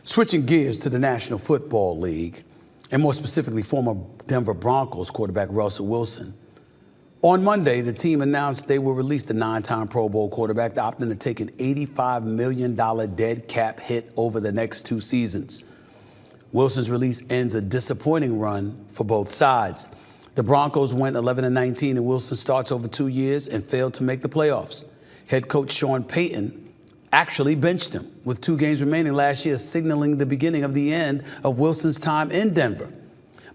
Switching gears to the National Football League, and more specifically former Denver Broncos quarterback Russell Wilson. On Monday, the team announced they will release the 9-time Pro Bowl quarterback, opting to take an $85 million dead cap hit over the next 2 seasons. Wilson's release ends a disappointing run for both sides. The Broncos went 11-19, and Wilson starts over 2 years and failed to make the playoffs. Head coach Sean Payton actually benched him with 2 games remaining last year, signaling the beginning of the end of Wilson's time in Denver.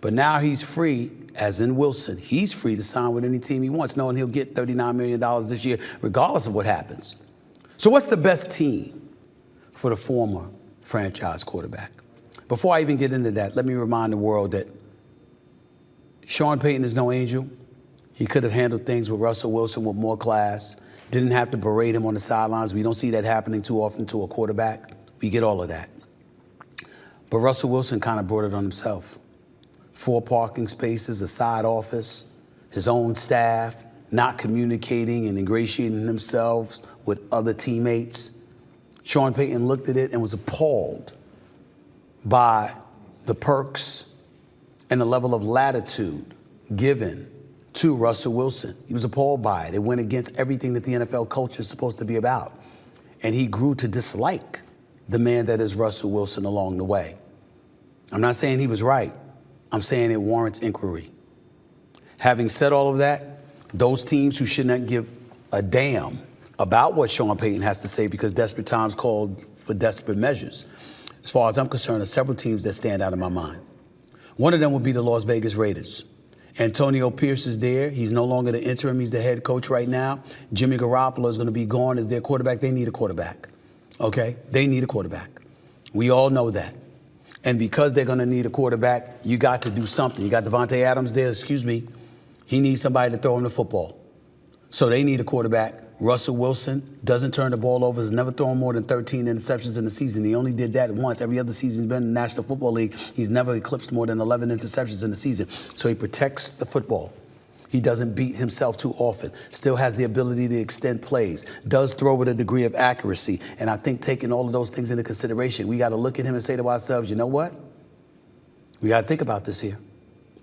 But now he's free, as in Wilson. He's free to sign with any team he wants, knowing he'll get $39 million this year, regardless of what happens. So what's the best team for the former franchise quarterback? Before I even get into that, let me remind the world that Sean Payton is no angel. He could have handled things with Russell Wilson with more class. Didn't have to berate him on the sidelines. We don't see that happening too often to a quarterback. We get all of that. But Russell Wilson kind of brought it on himself. 4 parking spaces, a side office, his own staff, not communicating and ingratiating himself with other teammates. Sean Payton looked at it and was appalled by the perks and the level of latitude given to Russell Wilson. He was appalled by it. It went against everything that the NFL culture is supposed to be about. And he grew to dislike the man that is Russell Wilson along the way. I'm not saying he was right. I'm saying it warrants inquiry. Having said all of that, those teams who should not give a damn about what Sean Payton has to say because desperate times called for desperate measures, as far as I'm concerned, there are several teams that stand out in my mind. One of them would be the Las Vegas Raiders. Antonio Pierce is there. He's no longer the interim. He's the head coach right now. Jimmy Garoppolo is going to be gone as their quarterback. They need a quarterback, okay? They need a quarterback. We all know that. And because they're going to need a quarterback, you got to do something. You got Devontae Adams there, He needs somebody to throw him the football. So they need a quarterback. Russell Wilson doesn't turn the ball over, has never thrown more than 13 interceptions in the season. He only did that once. Every other season he's been in the National Football League, he's never eclipsed more than 11 interceptions in the season. So he protects the football. He doesn't beat himself too often, still has the ability to extend plays, does throw with a degree of accuracy. And I think taking all of those things into consideration, we got to look at him and say to ourselves, you know what? We got to think about this here.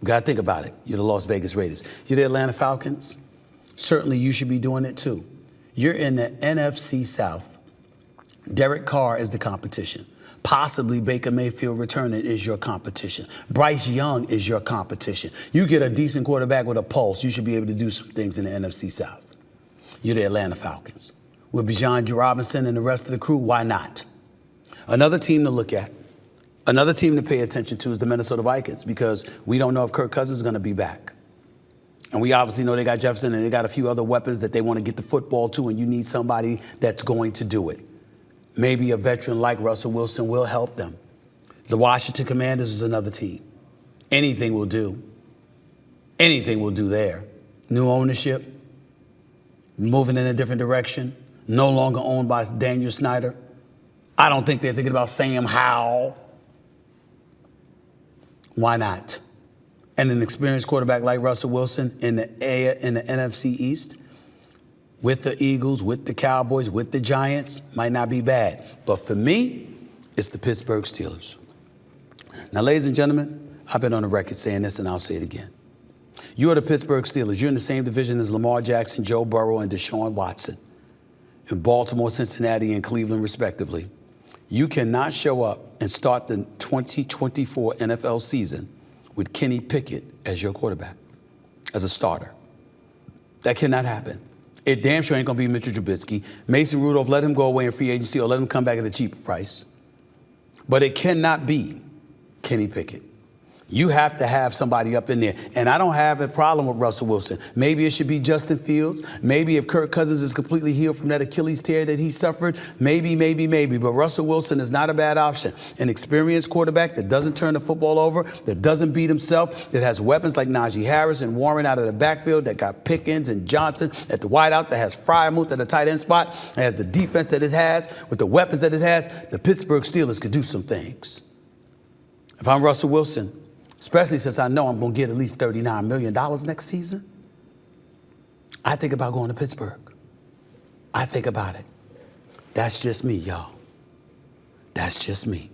We got to think about it. You're the Las Vegas Raiders. You're the Atlanta Falcons. Certainly you should be doing it too. You're in the NFC South. Derek Carr is the competition. Possibly Baker Mayfield returning is your competition. Bryce Young is your competition. You get a decent quarterback with a pulse, you should be able to do some things in the NFC South. You're the Atlanta Falcons. With Bijan Robinson and the rest of the crew, why not? Another team to look at, another team to pay attention to is the Minnesota Vikings, because we don't know if Kirk Cousins is going to be back. And we obviously know they got Jefferson and they got a few other weapons that they want to get the football to, and you need somebody that's going to do it. Maybe a veteran like Russell Wilson will help them. The Washington Commanders is another team. Anything will do. Anything will do there. New ownership, moving in a different direction, no longer owned by Daniel Snyder. I don't think they're thinking about Sam Howell. Why not? And an experienced quarterback like Russell Wilson in the NFC East, with the Eagles, with the Cowboys, with the Giants, might not be bad. But for me, it's the Pittsburgh Steelers. Now, ladies and gentlemen, I've been on the record saying this, and I'll say it again. You are the Pittsburgh Steelers. You're in the same division as Lamar Jackson, Joe Burrow, and Deshaun Watson. In Baltimore, Cincinnati, and Cleveland, respectively. You cannot show up and start the 2024 NFL season with Kenny Pickett as your quarterback, as a starter. That cannot happen. It damn sure ain't going to be Mitchell Trubisky. Mason Rudolph, let him go away in free agency or let him come back at a cheaper price. But it cannot be Kenny Pickett. You have to have somebody up in there. And I don't have a problem with Russell Wilson. Maybe it should be Justin Fields. Maybe if Kirk Cousins is completely healed from that Achilles tear that he suffered, maybe. But Russell Wilson is not a bad option. An experienced quarterback that doesn't turn the football over, that doesn't beat himself, that has weapons like Najee Harris and Warren out of the backfield, that got Pickens and Johnson at the wideout, that has Freiermuth at the tight end spot, that has the defense that it has, with the weapons that it has. The Pittsburgh Steelers could do some things. If I'm Russell Wilson, especially since I know I'm going to get at least $39 million next season, I think about going to Pittsburgh. I think about it. That's just me, y'all. That's just me.